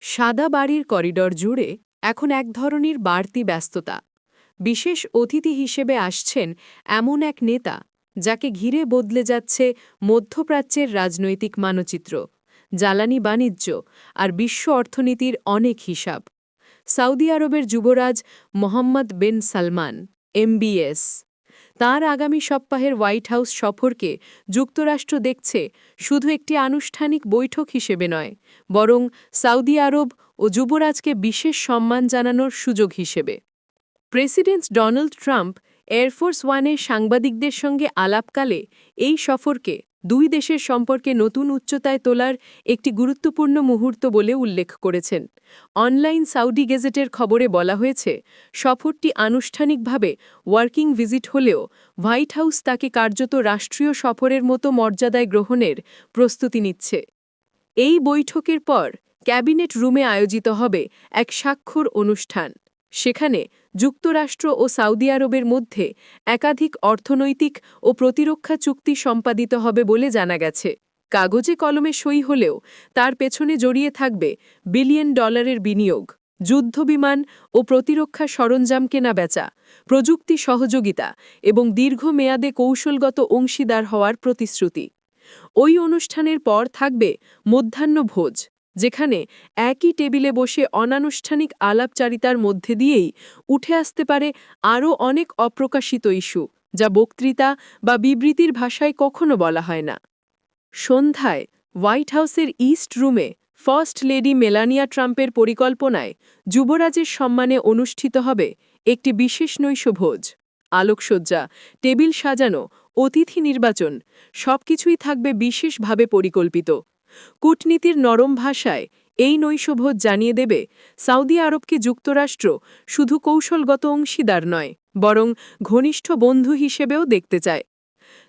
সাদা বাড়ির করিডর জুড়ে এখন এক ধরনের বাড়তি ব্যস্ততা। বিশেষ অতিথি হিসেবে আসছেন এমন এক নেতা যাকে ঘিরে বদলে যাচ্ছে মধ্যপ্রাচ্যের রাজনৈতিক মানচিত্র, জ্বালানি বাণিজ্য আর বিশ্ব অর্থনীতির অনেক হিসাব। সৌদি আরবের যুবরাজ মোহাম্মদ বিন সালমান, MBS। তাঁর আগামী সপ্তাহের হোয়াইট হাউস সফরকে যুক্তরাষ্ট্র দেখছে শুধু একটি আনুষ্ঠানিক বৈঠক হিসেবে নয়, বরং সৌদি আরব ও যুবরাজকে বিশেষ সম্মান জানানোর সুযোগ হিসেবে। প্রেসিডেন্ট ডোনাল্ড ট্রাম্প এয়ারফোর্স ওয়ানে সাংবাদিকদের সঙ্গে আলাপকালে এই সফরকে দুই দেশের সম্পর্কে নতুন উচ্চতায় তোলার একটি গুরুত্বপূর্ণ মুহূর্ত বলে উল্লেখ করেছেন। অনলাইন সাউদি গেজেটের খবরে বলা হয়েছে, সফরটি আনুষ্ঠানিকভাবে ওয়ার্কিং ভিজিট হলেও হোয়াইট হাউস তাকে কার্যত রাষ্ট্রীয় সফরের মতো মর্যাদায় গ্রহণের প্রস্তুতি নিচ্ছে। এই বৈঠকের পর ক্যাবিনেট রুমে আয়োজিত হবে এক স্বাক্ষর অনুষ্ঠান। সেখানে যুক্তরাষ্ট্র ও সৌদি আরবের মধ্যে একাধিক অর্থনৈতিক ও প্রতিরক্ষা চুক্তি সম্পাদিত হবে বলে জানা গেছে। কাগজে কলমে সই হলেও তার পেছনে জড়িয়ে থাকবে বিলিয়ন ডলারের বিনিয়োগ, যুদ্ধবিমান ও প্রতিরক্ষা সরঞ্জাম কেনাবেচা, প্রযুক্তি সহযোগিতা এবং দীর্ঘমেয়াদে কৌশলগত অংশীদার হওয়ার প্রতিশ্রুতি। ওই অনুষ্ঠানের পর থাকবে মধ্যাহ্নভোজ, যেখানে একই টেবিলে বসে অনানুষ্ঠানিক আলাপচারিতার মধ্যে দিয়েই উঠে আসতে পারে আরও অনেক অপ্রকাশিত ইস্যু, যা বক্তৃতা বা বিবৃতির ভাষায় কখনো বলা হয় না। সন্ধ্যায় হোয়াইট হাউসের ইস্ট রুমে ফার্স্ট লেডি মেলানিয়া ট্রাম্পের পরিকল্পনায় যুবরাজের সম্মানে অনুষ্ঠিত হবে একটি বিশেষ নৈশভোজ। আলোকসজ্জা, টেবিল সাজানো, অতিথি নির্বাচন সবকিছুই থাকবে বিশেষভাবে পরিকল্পিত। কূটনীতির নরম ভাষায় এই নৈশভোজ জানিয়ে দেবে সৌদি আরবকে যুক্তরাষ্ট্র শুধু কৌশলগত অংশীদার নয়, বরং ঘনিষ্ঠ বন্ধু হিসেবেও দেখতে চায়।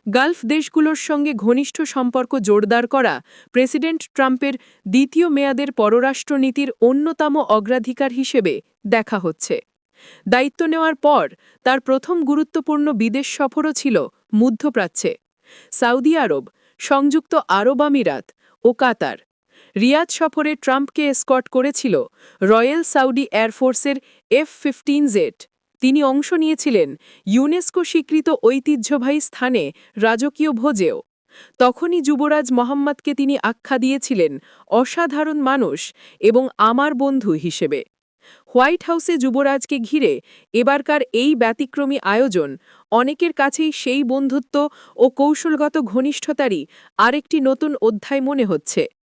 গালফ দেশগুলোর সঙ্গে ঘনিষ্ঠ সম্পর্ক জোরদার করা প্রেসিডেন্ট ট্রাম্পের দ্বিতীয় মেয়াদের পররাষ্ট্রনীতির অন্যতম অগ্রাধিকার হিসেবে দেখা হচ্ছে। দায়িত্ব নেওয়ার পর তার প্রথম গুরুত্বপূর্ণ বিদেশ সফরও ছিল মধ্যপ্রাচ্যে। সৌদি আরব, সংযুক্ত আরব আমিরাত ও কাতার। রিয়াদ সফরে ট্রাম্পকে এসকর্ট করেছিল রয়্যাল সৌদি এয়ারফোর্সের F-15 জেট। তিনি অংশ নিয়েছিলেন ইউনেস্কো স্বীকৃত ঐতিহ্যবাহী স্থানে রাজকীয় ভোজেও। তখনই যুবরাজ মোহাম্মদকে তিনি আখ্যা দিয়েছিলেন অসাধারণ মানুষ এবং আমার বন্ধু হিসেবে। হোয়াইট হাউসে যুবরাজকে ঘিরে এবারকার এই ব্যতিক্রমী আয়োজন অনেকের কাছেই সেই বন্ধুত্ব ও কৌশলগত ঘনিষ্ঠতারই আরেকটি নতুন অধ্যায় মনে হচ্ছে।